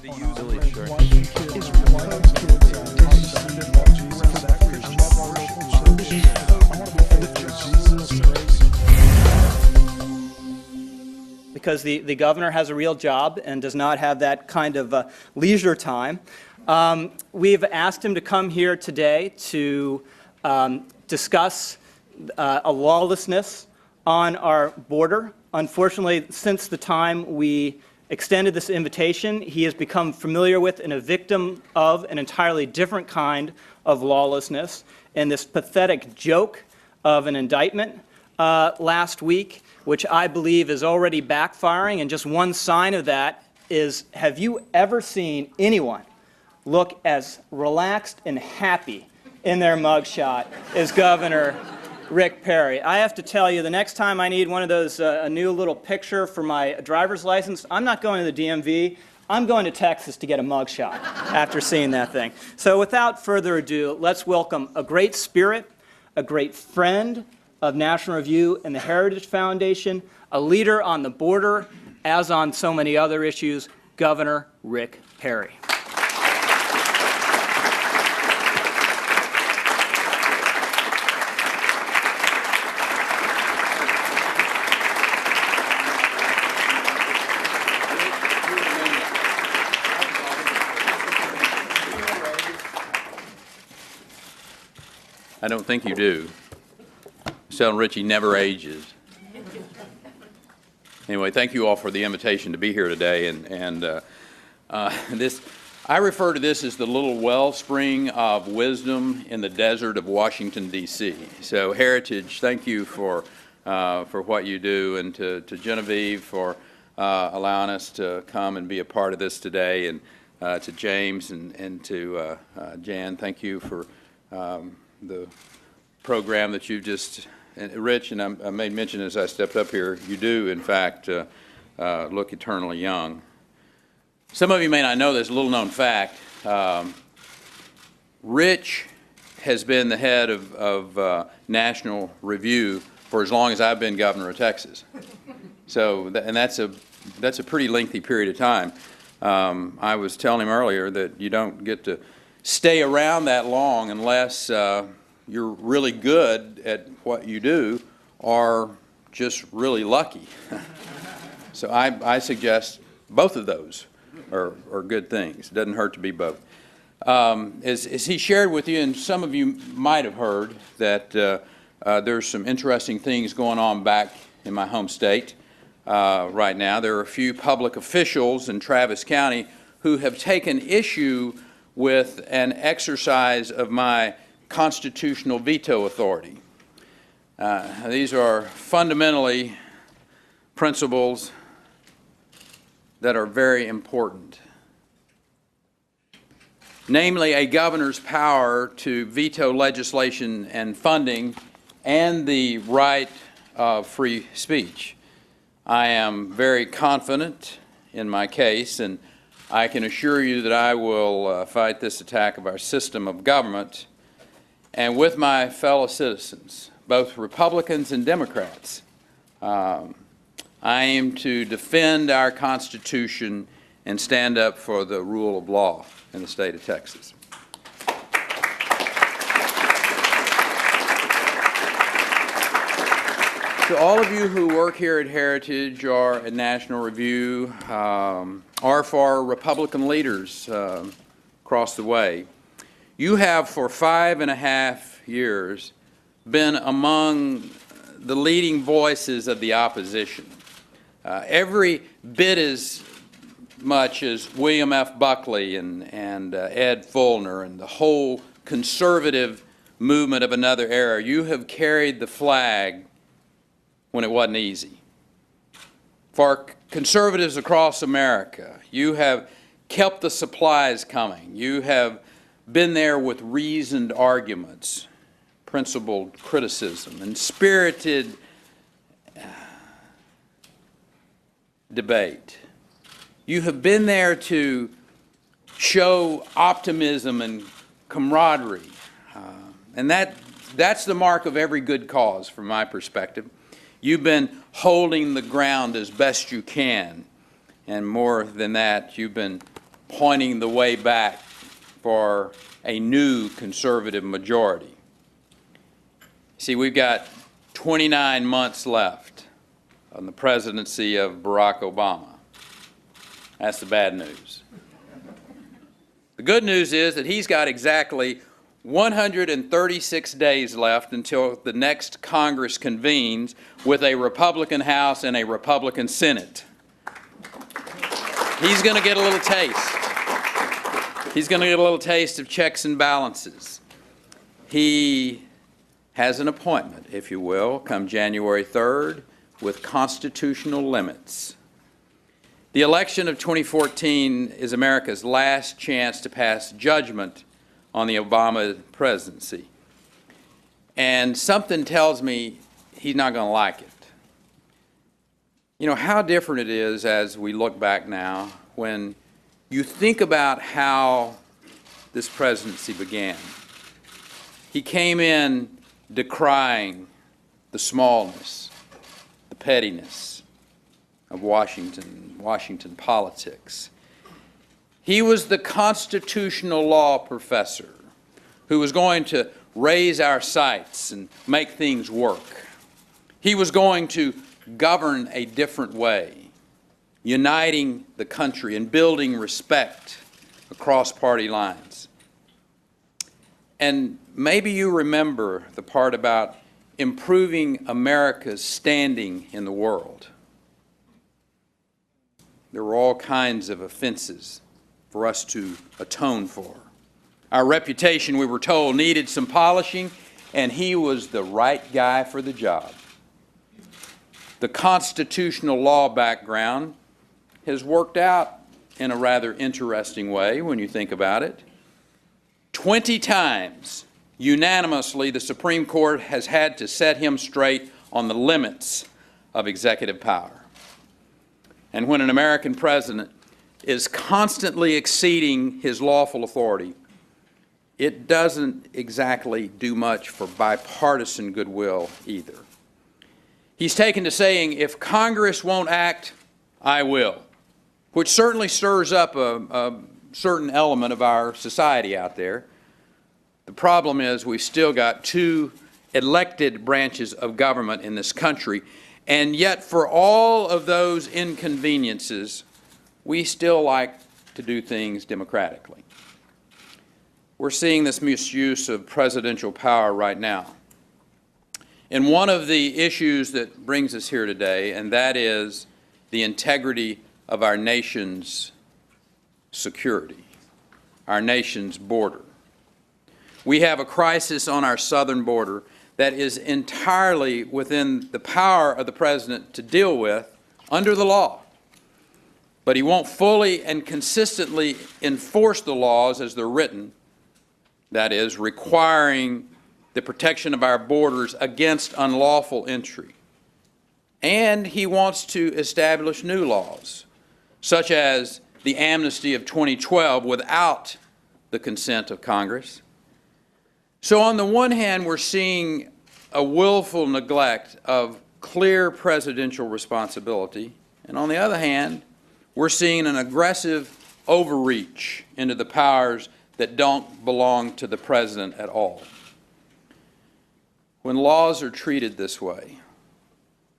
wanted to use really short. Because the governor has a real job and does not have that kind of leisure time. We've asked him to come here today to discuss a lawlessness on our border. Unfortunately, since the time we extended this invitation, he has become familiar with and a victim of an entirely different kind of lawlessness, and this pathetic joke of an indictment last week, which I believe is already backfiring. And just one sign of that is, have you ever seen anyone look as relaxed and happy in their mugshot as Governor Rick Perry? I have to tell you, the next time I need one of those, a new little picture for my driver's license, I'm not going to the DMV. I'm going to Texas to get a mugshot after seeing that thing. So without further ado, let's welcome a great spirit, a great friend of National Review and the Heritage Foundation, a leader on the border, as on so many other issues, Governor Rick Perry. I don't think you do. Telling Richie never ages. Anyway, thank you all for the invitation to be here today. I refer to this as the little wellspring of wisdom in the desert of Washington, D.C. So, Heritage, thank you for what you do, and to Genevieve for allowing us to come and be a part of this today, and to James and to Jan, thank you for the program that you just. And Rich, and I made mention as I stepped up here, you do, in fact, look eternally young. Some of you may not know this little-known fact. Rich has been the head of National Review for as long as I've been governor of Texas. So, and that's a pretty lengthy period of time. I was telling him earlier that you don't get to stay around that long unless you're really good at what you do or just really lucky. So I suggest both of those are good things. It doesn't hurt to be both. As he shared with you, and some of you might have heard, that there's some interesting things going on back in my home state right now. There are a few public officials in Travis County who have taken issue with an exercise of my constitutional veto authority. These are fundamentally principles that are very important. Namely, a governor's power to veto legislation and funding, and the right of free speech. I am very confident in my case, and I can assure you that I will fight this attack of our system of government, and with my fellow citizens, both Republicans and Democrats, I aim to defend our Constitution and stand up for the rule of law in the state of Texas. To all of you who work here at Heritage or at National Review, or for Republican leaders across the way, you have for 5.5 years been among the leading voices of the opposition. Every bit as much as William F. Buckley and Ed Fulner and the whole conservative movement of another era, you have carried the flag when it wasn't easy. For conservatives across America, you have kept the supplies coming. You have been there with reasoned arguments, principled criticism, and spirited debate. You have been there to show optimism and camaraderie, and that's the mark of every good cause from my perspective. You've been holding the ground as best you can, and more than that, you've been pointing the way back for a new conservative majority. See, we've got 29 months left on the presidency of Barack Obama. That's the bad news. The good news is that he's got exactly 136 days left until the next Congress convenes with a Republican House and a Republican Senate. He's going to get a little taste. He's going to get a little taste of checks and balances. He has an appointment, if you will, come January 3rd with constitutional limits. The election of 2014 is America's last chance to pass judgment on the Obama presidency. And something tells me he's not going to like it. You know, how different it is as we look back now when you think about how this presidency began. He came in decrying the smallness, the pettiness of Washington politics. He was the constitutional law professor who was going to raise our sights and make things work. He was going to govern a different way, uniting the country and building respect across party lines. And maybe you remember the part about improving America's standing in the world. There were all kinds of offenses for us to atone for. Our reputation, we were told, needed some polishing, and he was the right guy for the job. The constitutional law background has worked out in a rather interesting way when you think about it. 20 times, unanimously, the Supreme Court has had to set him straight on the limits of executive power. And when an American president is constantly exceeding his lawful authority, it doesn't exactly do much for bipartisan goodwill either. He's taken to saying, if Congress won't act, I will, which certainly stirs up a certain element of our society out there. The problem is we've still got two elected branches of government in this country, and yet for all of those inconveniences, we still like to do things democratically. We're seeing this misuse of presidential power right now. And one of the issues that brings us here today, and that is the integrity of our nation's security, our nation's border. We have a crisis on our southern border that is entirely within the power of the President to deal with under the law. But he won't fully and consistently enforce the laws as they're written, that is, requiring the protection of our borders against unlawful entry. And he wants to establish new laws, such as the amnesty of 2012 without the consent of Congress. So on the one hand, we're seeing a willful neglect of clear presidential responsibility, and on the other hand, we're seeing an aggressive overreach into the powers that don't belong to the President at all. When laws are treated this way,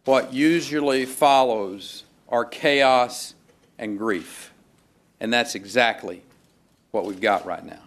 what usually follows are chaos and grief, and that's exactly what we've got right now.